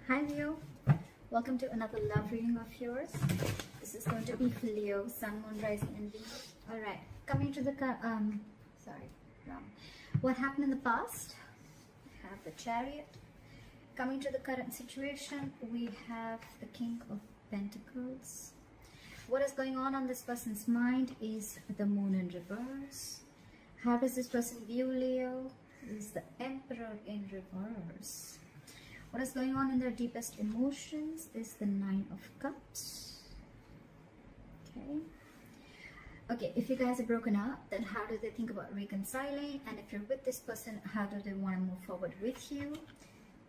Hi Leo, welcome to another love reading of yours. This is going to be for Leo, Sun, Moon, Rising and Venus. Alright, coming to the, what happened in the past? We have the Chariot. Coming to the current situation, we have the King of Pentacles. What is going on this person's mind is the Moon in reverse. How does this person view Leo? Is the Emperor in reverse. What is going on in their deepest emotions is the Nine of Cups. Okay, if you guys are broken up, then how do they think about reconciling? And if you're with this person, how do they want to move forward with you?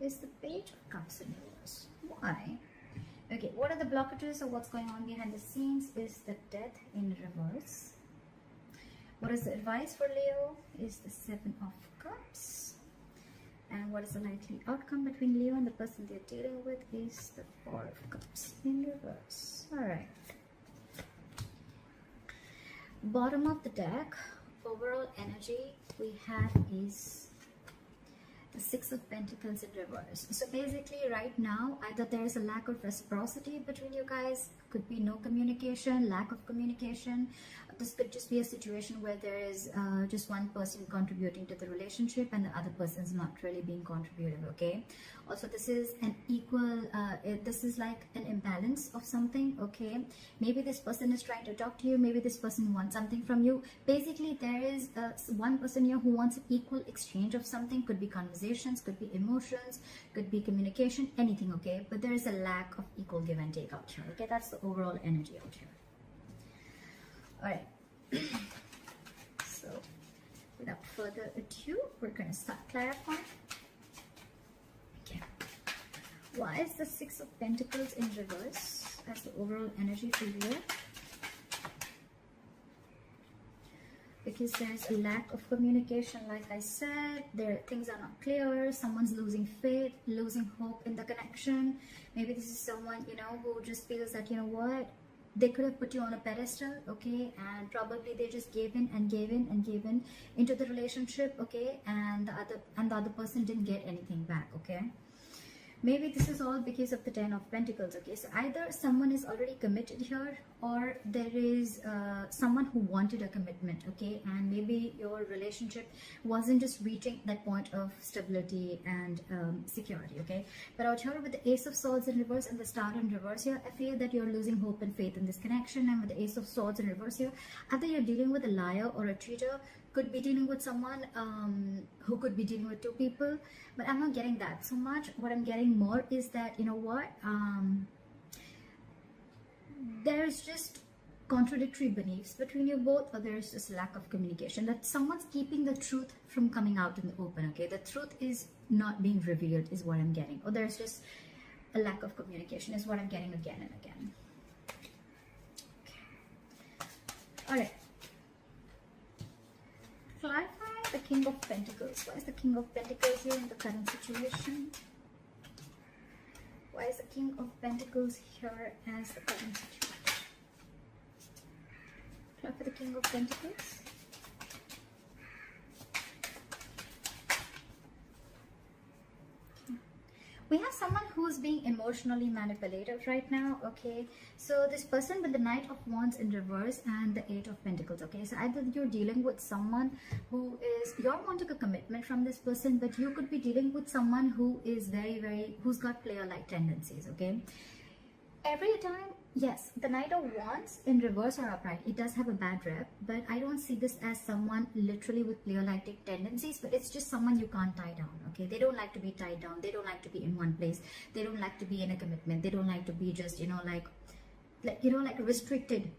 Is the Page of Cups in reverse. Why? Okay, what are the blockages of what's going on behind the scenes? Is the Death in reverse. What is the advice for Leo? Is the Seven of Cups. And what is the likely outcome between Leo and the person they're dealing with? Is the Four of Cups in reverse. Alright. Bottom of the deck, overall energy we have is the Six of Pentacles in reverse. So basically right now, either there is a lack of reciprocity between you guys, could be no communication, lack of communication. This could just be a situation where there is just one person contributing to the relationship and the other person is not really being contributive, okay? Also, this is an equal, this is like an imbalance of something, okay? Maybe this person is trying to talk to you, maybe this person wants something from you. Basically, there is one person here who wants an equal exchange of something. Could be conversations, could be emotions, could be communication, anything, okay? But there is a lack of equal give and take out here, okay? That's the overall energy out here. All right. So without further ado, we're going to start clarifying. Okay. Why is the Six of Pentacles in reverse as the overall energy for you? Because there's a lack of communication, like I said. Things are not clear. Someone's losing faith, losing hope in the connection. Maybe this is someone, you know, who just feels that, you know what, they could have put you on a pedestal, okay, and probably they just gave in and gave in and gave in into the relationship, okay, and the other person didn't get anything back, okay. Maybe this is all because of the Ten of Pentacles, okay. So either someone is already committed here, or there is someone who wanted a commitment, okay, and maybe your relationship wasn't just reaching that point of stability and security, okay. But out here with the Ace of Swords in reverse and the Star in reverse here, I feel that you're losing hope and faith in this connection. And with the Ace of Swords in reverse here, either you're dealing with a liar or a cheater, could be dealing with someone who could be dealing with two people, but I'm not getting that so much. What I'm getting more is that, you know what, there's just contradictory beliefs between you both, or there's just lack of communication, that someone's keeping the truth from coming out in the open, okay. The truth is not being revealed is what I'm getting, or there's just a lack of communication is what I'm getting again and again. Okay. All right. Clarify the King of Pentacles. Why is the King of Pentacles here in the current situation? Why is the King of Pentacles here as the current situation? Clarify the King of Pentacles. We have someone who's being emotionally manipulative right now, okay. So this person with the Knight of Wands in reverse and the Eight of Pentacles, okay. So either you're dealing with someone who is, you're wanting a commitment from this person, but you could be dealing with someone who is who's got player-like tendencies, okay. Every time, yes, the Knight of Wands in reverse or upright, it does have a bad rep, but I don't see this as someone literally with player-like tendencies, but it's just someone you can't tie down, okay. They don't like to be tied down. They don't like to be in one place. They don't like to be in a commitment. They don't like to be just, you know, like restricted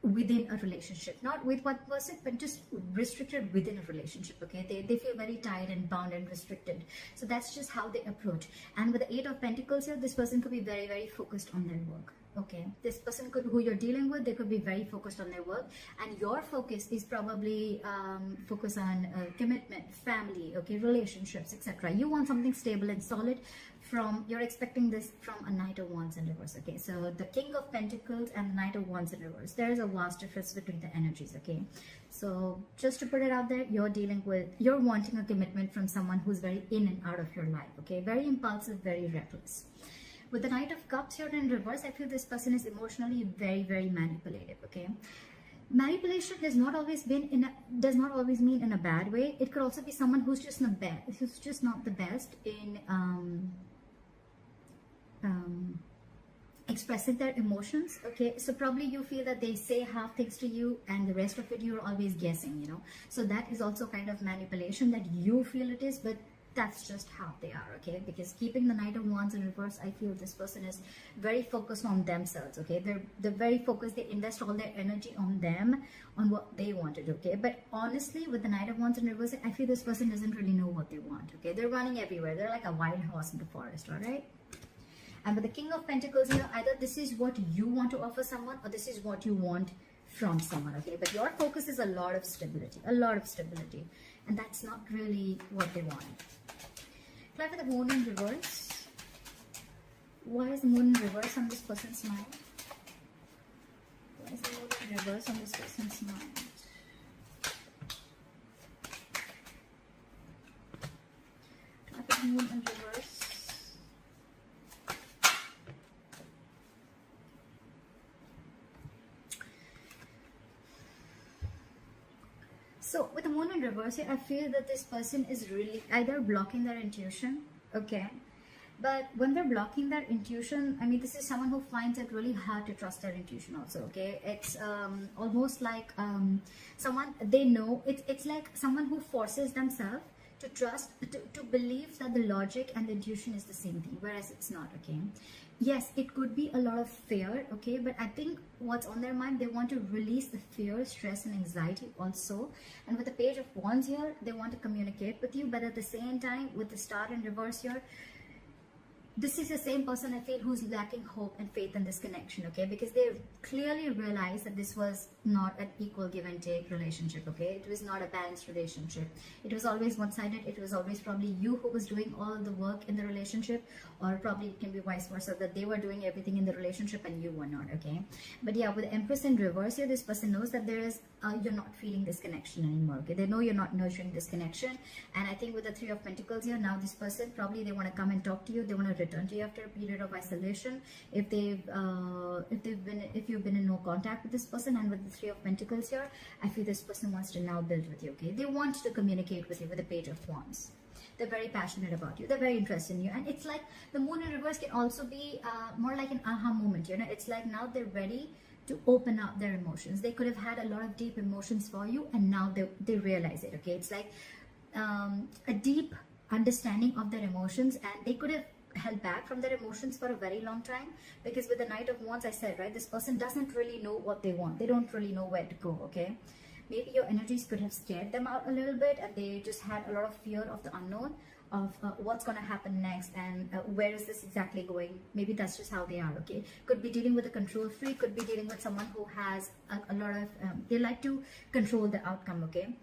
within a relationship, not with one person, but just restricted within a relationship, okay. They feel very tied and bound and restricted. So that's just how they approach. And with the Eight of Pentacles here, this person could be very focused on their work, okay. This person who you're dealing with, they could be very focused on their work, and your focus is probably focus on commitment, family, okay, relationships, etc. You want something stable and solid from, you're expecting this from a Knight of Wands in reverse, okay? So the King of Pentacles and the Knight of Wands in reverse, there is a vast difference between the energies, okay? So just to put it out there, you're wanting a commitment from someone who's very in and out of your life, okay? Very impulsive, very reckless. With the Knight of Cups here in reverse, I feel this person is emotionally very, very manipulative, okay? Manipulation does not always mean in a bad way. It could also be someone who's just not the best in expressing their emotions, okay? So probably you feel that they say half things to you and the rest of it you're always guessing, you know? So that is also kind of manipulation that you feel it is, but that's just how they are, okay? Because keeping the Knight of Wands in reverse, I feel this person is very focused on themselves, okay? They're very focused. They invest all their energy on them, on what they wanted, okay? But honestly, with the Knight of Wands in reverse, I feel this person doesn't really know what they want, okay? They're running everywhere. They're like a wild horse in the forest, all right? And with the King of Pentacles here, either this is what you want to offer someone or this is what you want from someone, okay? But your focus is a lot of stability, and that's not really what they want. Apply for the Moon in reverse. Why is the Moon in reverse on this person's mind? Why is the Moon in reverse on this person's mind? Apply for the Moon in reverse. So with the Moon in reverse here, I feel that this person is really either blocking their intuition, okay? But when they're blocking their intuition, I mean, this is someone who finds it really hard to trust their intuition also, okay? It's almost like someone, they know, it's like someone who forces themselves to trust, to believe that the logic and the intuition is the same thing, whereas it's not, okay? Yes, it could be a lot of fear, okay? But I think what's on their mind, they want to release the fear, stress, and anxiety also. And with the Page of Wands here, they want to communicate with you, but at the same time, with the Star in reverse here, this is the same person I feel who's lacking hope and faith in this connection, okay? Because they clearly realized that this was not an equal give and take relationship, okay? It was not a balanced relationship. It was always one-sided. It was always probably you who was doing all of the work in the relationship, or probably it can be vice versa, that they were doing everything in the relationship and you were not, okay? But yeah, with the Empress in reverse here, this person knows that there is, you're not feeling this connection anymore, okay? They know you're not nurturing this connection. And I think with the Three of Pentacles here, now this person, probably they want to come and talk to you. They want to return to you after a period of isolation, if you've been in no contact with this person. And with the Three of Pentacles here, I feel this person wants to now build with you, okay? They want to communicate with you with the Page of Wands. They're very passionate about you. They're very interested in you. And it's like the Moon in reverse can also be more like an aha moment, you know? It's like now they're ready to open up their emotions. They could have had a lot of deep emotions for you, and now they realize it, okay? It's like a deep understanding of their emotions, and they could have held back from their emotions for a very long time, because with the Knight of Wands, I said, right, this person doesn't really know what they want. They don't really know where to go, okay? Maybe your energies could have scared them out a little bit, and they just had a lot of fear of the unknown, of what's going to happen next, and where is this exactly going. Maybe that's just how they are, okay? Could be dealing with a control freak, could be dealing with someone who has a lot of they like to control the outcome, okay?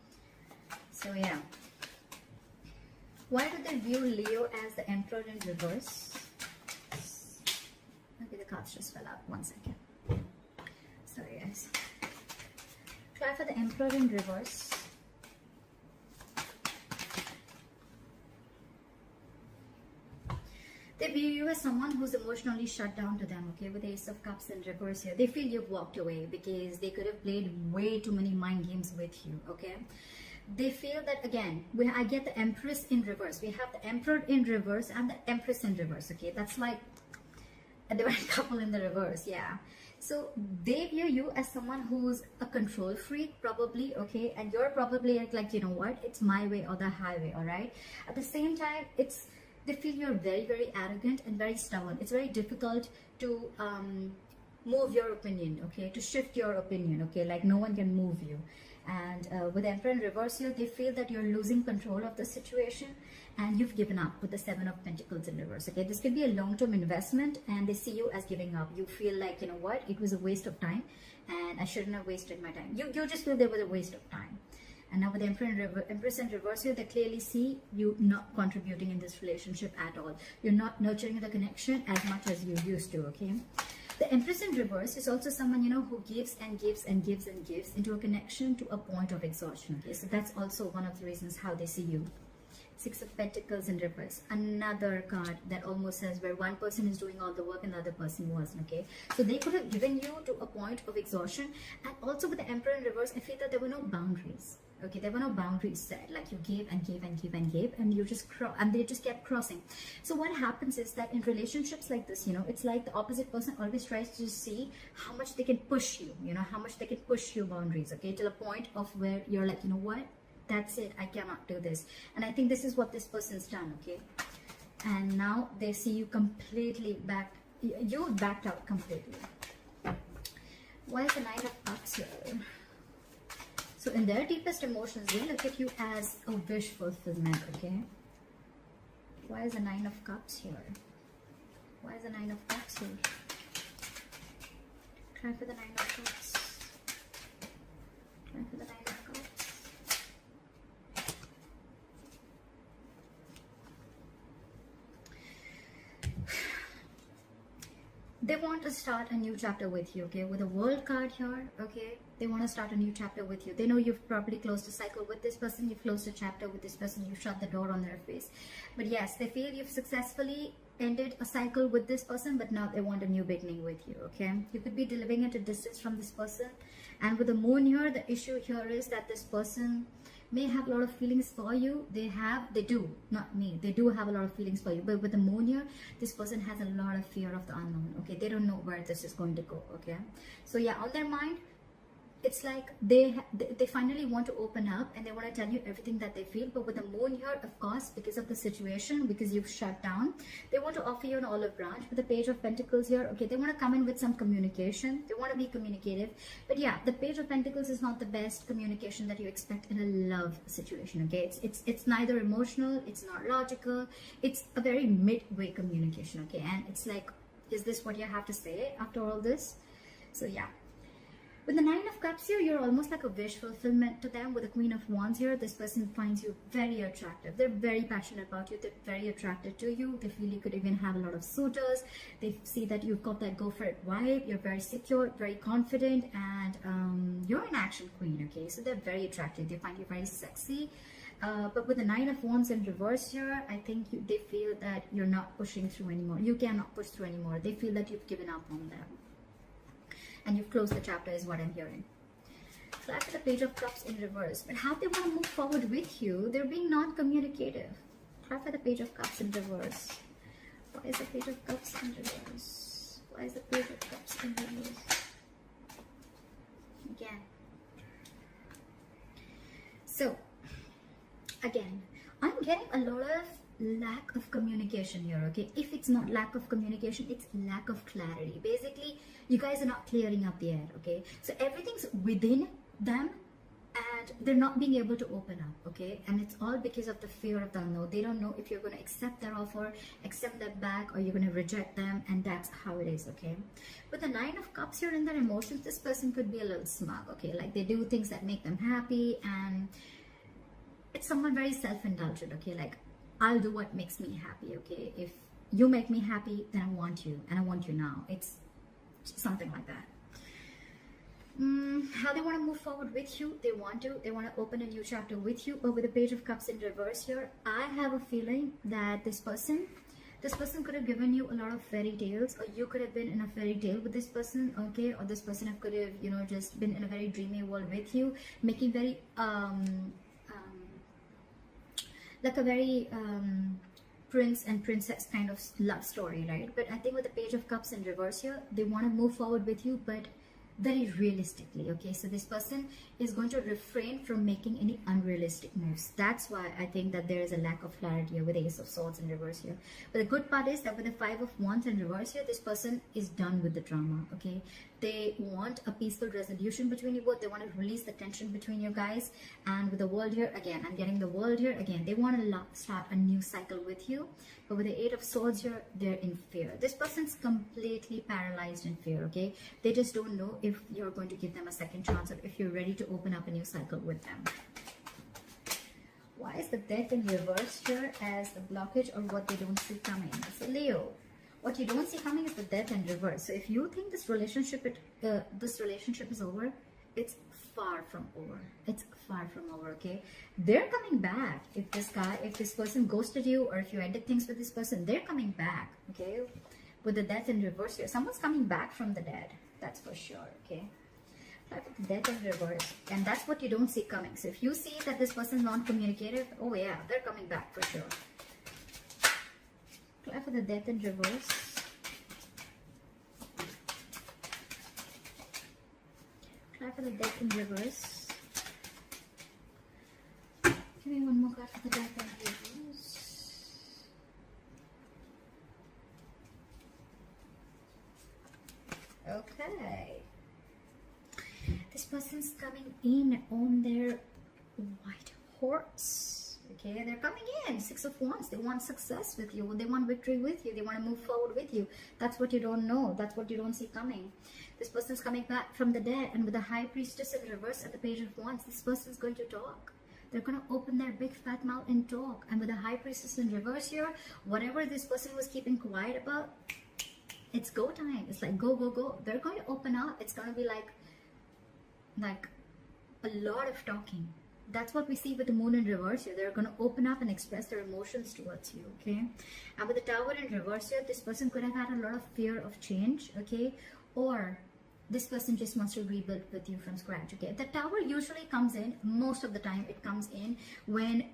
So yeah, why do they view Leo as the Emperor in reverse? Okay, the cards just fell out. 1 second. Sorry guys. Try for the Emperor in reverse. They view you as someone who's emotionally shut down to them, okay? With the Ace of Cups in reverse here, they feel you've walked away because they could have played way too many mind games with you, okay? They feel that, again, I get the Empress in reverse. We have the Emperor in reverse and the Empress in reverse, okay? That's like a divine couple in the reverse, yeah. So they view you as someone who's a control freak, probably, okay? And you're probably like, you know what? It's my way or the highway, all right? At the same time, they feel you're very, very arrogant and very stubborn. It's very difficult to move your opinion, okay? To shift your opinion, okay? Like no one can move you. And with Emperor in reverse here, they feel that you're losing control of the situation and you've given up with the Seven of Pentacles in reverse, okay? This could be a long-term investment and they see you as giving up. You feel like, you know what, it was a waste of time and I shouldn't have wasted my time. You just feel there was a waste of time. And now with the Empress in reverse here, they clearly see you not contributing in this relationship at all. You're not nurturing the connection as much as you used to, okay? The Empress in reverse is also someone, you know, who gives and gives and gives and gives into a connection to a point of exhaustion, okay? So that's also one of the reasons how they see you. Six of Pentacles in reverse, another card that almost says where one person is doing all the work and the other person wasn't, okay? So they could have given you to a point of exhaustion. And also with the Emperor in reverse, I feel that there were no boundaries, okay? There were no boundaries set, like you gave and gave and gave and gave, and you just and they just kept crossing. So what happens is that in relationships like this, you know, it's like the opposite person always tries to see how much they can push you, you know, how much they can push your boundaries, okay? To the point of where you're like, you know what? That's it, I cannot do this. And I think this is what this person's done, okay? And now they see you completely backed. You backed out completely. Why is the Nine of Cups here? So in their deepest emotions, they look at you as a wish fulfillment, okay? Why is the Nine of Cups here? Why is the Nine of Cups here? Try for the Nine of Cups. Try for the Nine of Cups. They want to start a new chapter with you, okay? With a World card here, okay? They want to start a new chapter with you. They know you've probably closed a cycle with this person. You've closed a chapter with this person. You've shut the door on their face. But yes, they feel you've successfully ended a cycle with this person, but now they want a new beginning with you, okay? You could be living at a distance from this person. And with the Moon here, the issue here is that this person may have a lot of feelings for you. They do, not me. They do have a lot of feelings for you. But with the Moon here, this person has a lot of fear of the unknown, okay? They don't know where this is going to go, okay? So yeah, on their mind, it's like they finally want to open up and they want to tell you everything that they feel. But with the Moon here, of course, because of the situation, because you've shut down, they want to offer you an olive branch. With the Page of Pentacles here, okay, they want to come in with some communication. They want to be communicative. But yeah, the Page of Pentacles is not the best communication that you expect in a love situation, okay? It's neither emotional, it's not logical, it's a very midway communication, okay? And it's like, is this what you have to say after all this? So yeah. With the Nine of Cups here, you're almost like a wish fulfillment to them. With the Queen of Wands here, this person finds you very attractive. They're very passionate about you. They're very attracted to you. They feel you could even have a lot of suitors. They see that you've got that go for it vibe. You're very secure, very confident, and you're an action queen, okay? So they're very attractive. They find you very sexy. But with the Nine of Wands in reverse here, I think they feel that you're not pushing through anymore. You cannot push through anymore. They feel that you've given up on them. And you've closed the chapter is what I'm hearing. So after the Page of Cups in reverse, but how they want to move forward with you, they're being non-communicative. Try for the Page of Cups in reverse. Why is the Page of Cups in reverse? Why is the Page of Cups in reverse? Again. So, again, I'm getting a lot of lack of communication here, okay? If it's not lack of communication, it's lack of clarity. Basically, you guys are not clearing up the air, okay? So everything's within them and they're not being able to open up, okay? And it's all because of the fear of the unknown. They don't know if you're going to accept their offer, accept that back, or you're going to reject them, and that's how it is, okay? With the Nine of Cups here in their emotions, this person could be a little smug, okay? Like they do things that make them happy, and it's someone very self-indulgent, okay? Like, I'll do what makes me happy, okay? If you make me happy, then I want you, and I want you now. It's something like that. How they want to move forward with you, they want to open a new chapter with you. But with the Page of Cups in reverse here, I have a feeling that this person could have given you a lot of fairy tales, or you could have been in a fairy tale with this person, okay? Or this person could have, you know, just been in a very dreamy world with you, making very like a very prince and princess kind of love story, right? But I think with the Page of Cups in reverse here, they want to move forward with you, but very realistically, okay? So this person is going to refrain from making any unrealistic moves. That's why I think that there is a lack of clarity here with the Ace of Swords in reverse here. But the good part is that with the Five of Wands in reverse here, this person is done with the drama, okay? They want a peaceful resolution between you both. They want to release the tension between you guys. And with the World here, again, I'm getting the World here. Again, they want to start a new cycle with you. But with the Eight of Swords here, they're in fear. This person's completely paralyzed in fear, okay? They just don't know if you're going to give them a second chance or if you're ready to open up a new cycle with them. Why is the death in reverse here as the blockage or what they don't see coming? So Leo, what you don't see coming is the death in reverse. So if you think this relationship is over, it's far from over. It's far from over, okay? They're coming back. If this person ghosted you, or if you ended things with this person, they're coming back, okay? With the death in reverse here, someone's coming back from the dead. That's for sure, okay? Death in reverse, and that's what you don't see coming. So if you see that this person is non-communicative, oh yeah, they're coming back for sure. Apply for the death in reverse. Apply for the death in reverse. Give me one more card for the death in reverse. Okay. This person's coming in on their white horse. Okay, they're coming in. 6 of Wands. They want success with you. They want victory with you. They want to move forward with you. That's what you don't know. That's what you don't see coming. This person's coming back from the dead, and with the High Priestess in reverse at the Page of Wands, this person's going to talk. They're going to open their big fat mouth and talk. And with the High Priestess in reverse here, whatever this person was keeping quiet about, it's go time. It's like go, go, go. They're going to open up. It's going to be like a lot of talking. That's what we see with the Moon in reverse here. They're going to open up and express their emotions towards you, okay? And with the Tower in reverse here, this person could have had a lot of fear of change, okay? Or this person just wants to rebuild with you from scratch, okay? The Tower usually comes in, most of the time it comes in when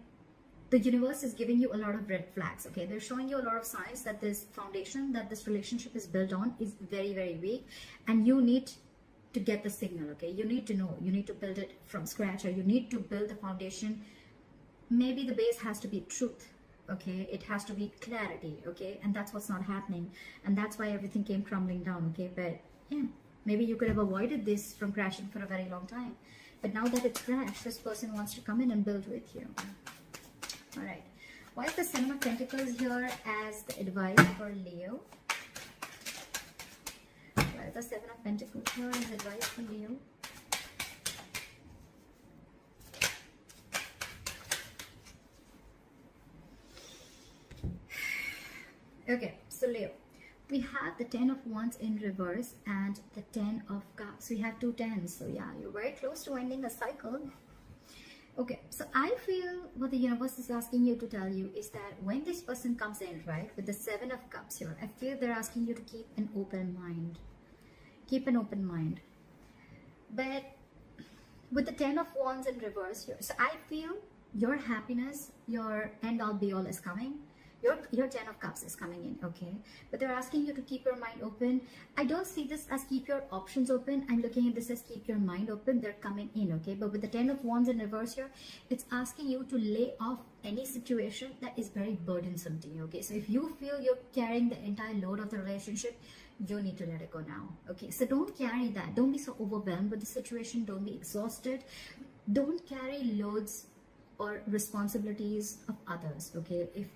the universe is giving you a lot of red flags, okay? They're showing you a lot of signs that this foundation that this relationship is built on is very, very weak, and you need to get the signal, okay? You need to know, you need to build it from scratch, or you need to build the foundation. Maybe the base has to be truth, okay? It has to be clarity, okay? And that's what's not happening, and that's why everything came crumbling down, okay? But yeah, maybe you could have avoided this from crashing for a very long time, but now that it's crashed, this person wants to come in and build with you. All right, why is the Seven of Pentacles here as the advice for Leo? The Seven of Pentacles here is advice for Leo. Okay, so Leo, we have the 10 of Wands in reverse and the 10 of Cups. We have two tens, so yeah, you're very close to ending a cycle. Okay, so I feel what the universe is asking you to tell you is that when this person comes in, right, with the 7 of Cups here, I feel they're asking you to keep an open mind. Keep an open mind. But with the 10 of Wands in reverse here, so I feel your happiness, your end all be all is coming. Your 10 of Cups is coming in, okay? But they're asking you to keep your mind open. I don't see this as keep your options open. I'm looking at this as keep your mind open. They're coming in, okay? But with the 10 of Wands in reverse here, it's asking you to lay off any situation that is very burdensome to you, okay? So if you feel you're carrying the entire load of the relationship, you need to let it go now, okay? So don't carry that. Don't be so overwhelmed with the situation. Don't be exhausted. Don't carry loads or responsibilities of others, okay? If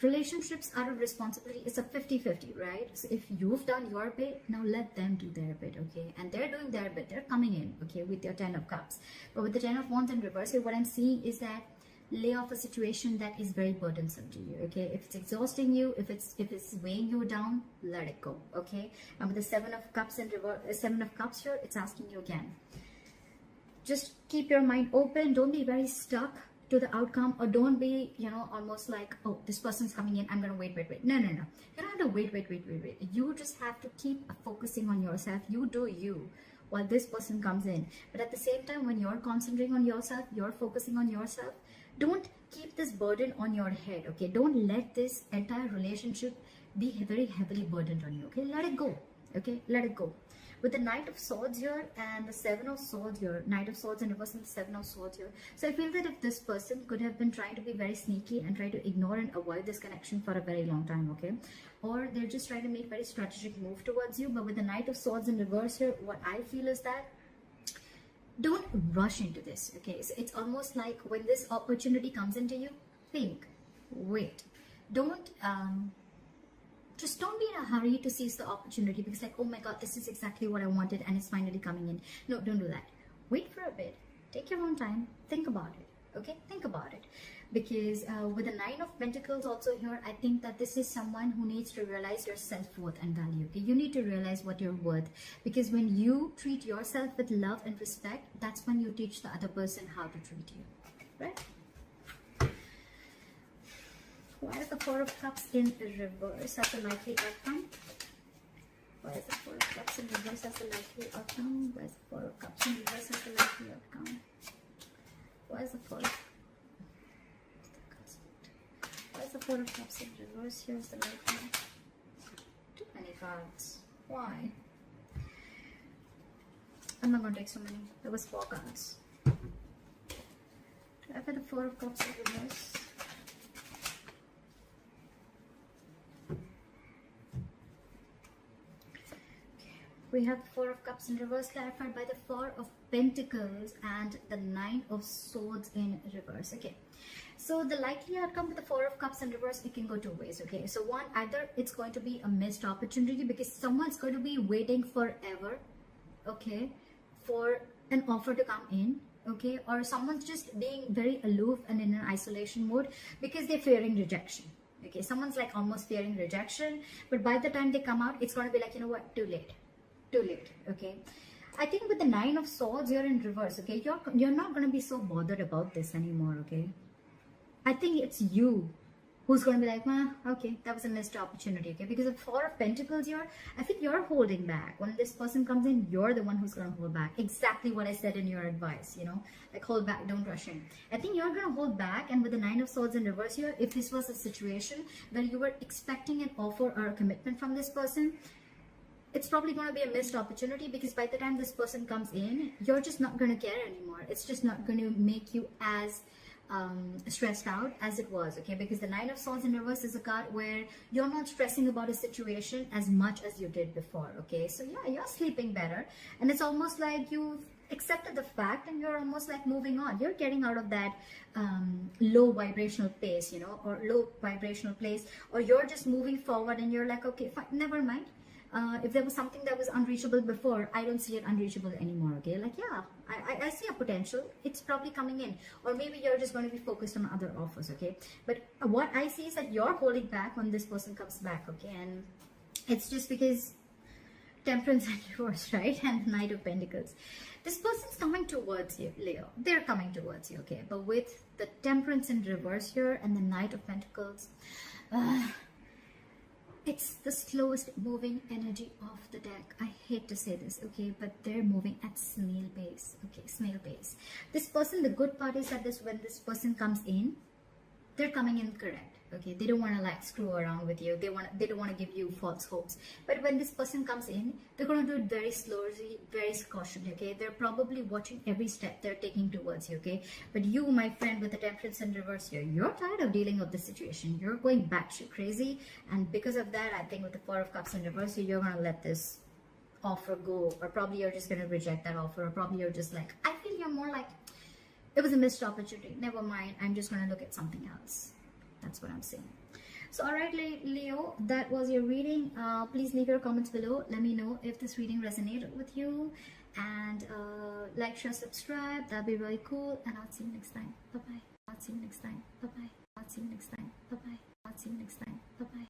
relationships are a responsibility, it's a 50-50, right? So if you've done your bit, now let them do their bit, okay? And they're doing their bit. They're coming in, okay, with your 10 of Cups. But with the 10 of Wands in reverse here, what I'm seeing is that lay off a situation that is very burdensome to you, okay? If it's exhausting you, if it's weighing you down, let it go, okay? And with the 7 of Cups in reverse, 7 of Cups here, it's asking you again, just keep your mind open. Don't be very stuck to the outcome, or don't be, you know, almost like, oh, this person's coming in, I'm gonna wait. No. You don't have to wait. You just have to keep focusing on yourself. You do you while this person comes in. But at the same time, when you're concentrating on yourself, you're focusing on yourself, don't keep this burden on your head, okay? Don't let this entire relationship be very heavily burdened on you, okay? Let it go, okay? Let it go. With the Knight of Swords here and the 7 of Swords here, Knight of Swords in reverse and the 7 of Swords here. So I feel that if this person could have been trying to be very sneaky and try to ignore and avoid this connection for a very long time, okay? Or they're just trying to make very strategic move towards you. But with the Knight of Swords in reverse here, what I feel is that don't rush into this, okay? So it's almost like when this opportunity comes into you, think, wait. Just don't be in a hurry to seize the opportunity because like, oh my God, this is exactly what I wanted and it's finally coming in. No, don't do that. Wait for a bit. Take your own time. Think about it. Okay, think about it. Because with the Nine of Pentacles also here, I think that this is someone who needs to realize your self-worth and value. Okay, you need to realize what you're worth, because when you treat yourself with love and respect, that's when you teach the other person how to treat you, right? Why is the Four of Cups in reverse as a likely outcome? Why is the Four of Cups in reverse as a likely outcome? Why is the Four of Cups in reverse as a likely outcome? Why is the Four of Cups in reverse? Here's the right one. Too many cards. Why? I'm not going to take so many. There was 4 cards. I've had the Four of Cups in reverse. We have the Four of Cups in reverse clarified by the Four of Pentacles and the Nine of Swords in reverse. Okay, so the likely outcome with the Four of Cups in reverse, it can go 2 ways. Okay, so one, either it's going to be a missed opportunity because someone's going to be waiting forever, okay, for an offer to come in, okay, or someone's just being very aloof and in an isolation mode because they're fearing rejection. Okay, someone's like almost fearing rejection, but by the time they come out, it's going to be like, you know what, too late. Okay, I think with the Nine of Swords, you're in reverse. Okay, you're not going to be so bothered about this anymore. Okay, I think it's you who's going to be like, okay, that was a missed opportunity. Okay, because the Four of Pentacles here, I think you're holding back. When this person comes in, you're the one who's going to hold back. Exactly what I said in your advice, you know, like hold back, don't rush in. I think you're going to hold back. And with the Nine of Swords in reverse here, if this was a situation where you were expecting an offer or a commitment from this person, it's probably going to be a missed opportunity, because by the time this person comes in, you're just not going to care anymore. It's just not going to make you as stressed out as it was. Okay, because the Nine of Swords in reverse is a card where you're not stressing about a situation as much as you did before. Okay, so yeah, you're sleeping better, and it's almost like you've accepted the fact and you're almost like moving on. You're getting out of that low vibrational pace, you know, or low vibrational place, or you're just moving forward and you're like, okay, fine, never mind. If there was something that was unreachable before, I don't see it unreachable anymore. Okay, like, yeah, I see a potential. It's probably coming in, or maybe you're just going to be focused on other offers. Okay, but what I see is that you're holding back when this person comes back. Okay, and it's just because Temperance and Reverse, right? And Knight of Pentacles. This person's coming towards you, Leo. They're coming towards you. Okay, but with the Temperance in reverse here and the Knight of Pentacles, it's the slowest moving energy of the deck. I hate to say this, okay, but they're moving at snail pace. Okay, snail pace. This person, the good part is that when this person comes in, they're coming in correct. Okay, they don't want to like screw around with you. They don't want to give you false hopes. But when this person comes in, they're going to do it very slowly, very cautiously. Okay, they're probably watching every step they're taking towards you. Okay, but you, my friend, with the Temperance in reverse here, you're tired of dealing with the situation. You're going batshit crazy, and because of that, I think with the Four of Cups in reverse here, you're going to let this offer go, or probably you're just going to reject that offer, or probably you're just like, I feel you're more like, it was a missed opportunity. Never mind. I'm just going to look at something else. That's what I'm saying. So, all right, Leo, that was your reading. Please leave your comments below. Let me know if this reading resonated with you. And like, share, subscribe. That'd be really cool. And I'll see you next time. Bye-bye. I'll see you next time. Bye-bye. I'll see you next time. Bye-bye. I'll see you next time. Bye-bye.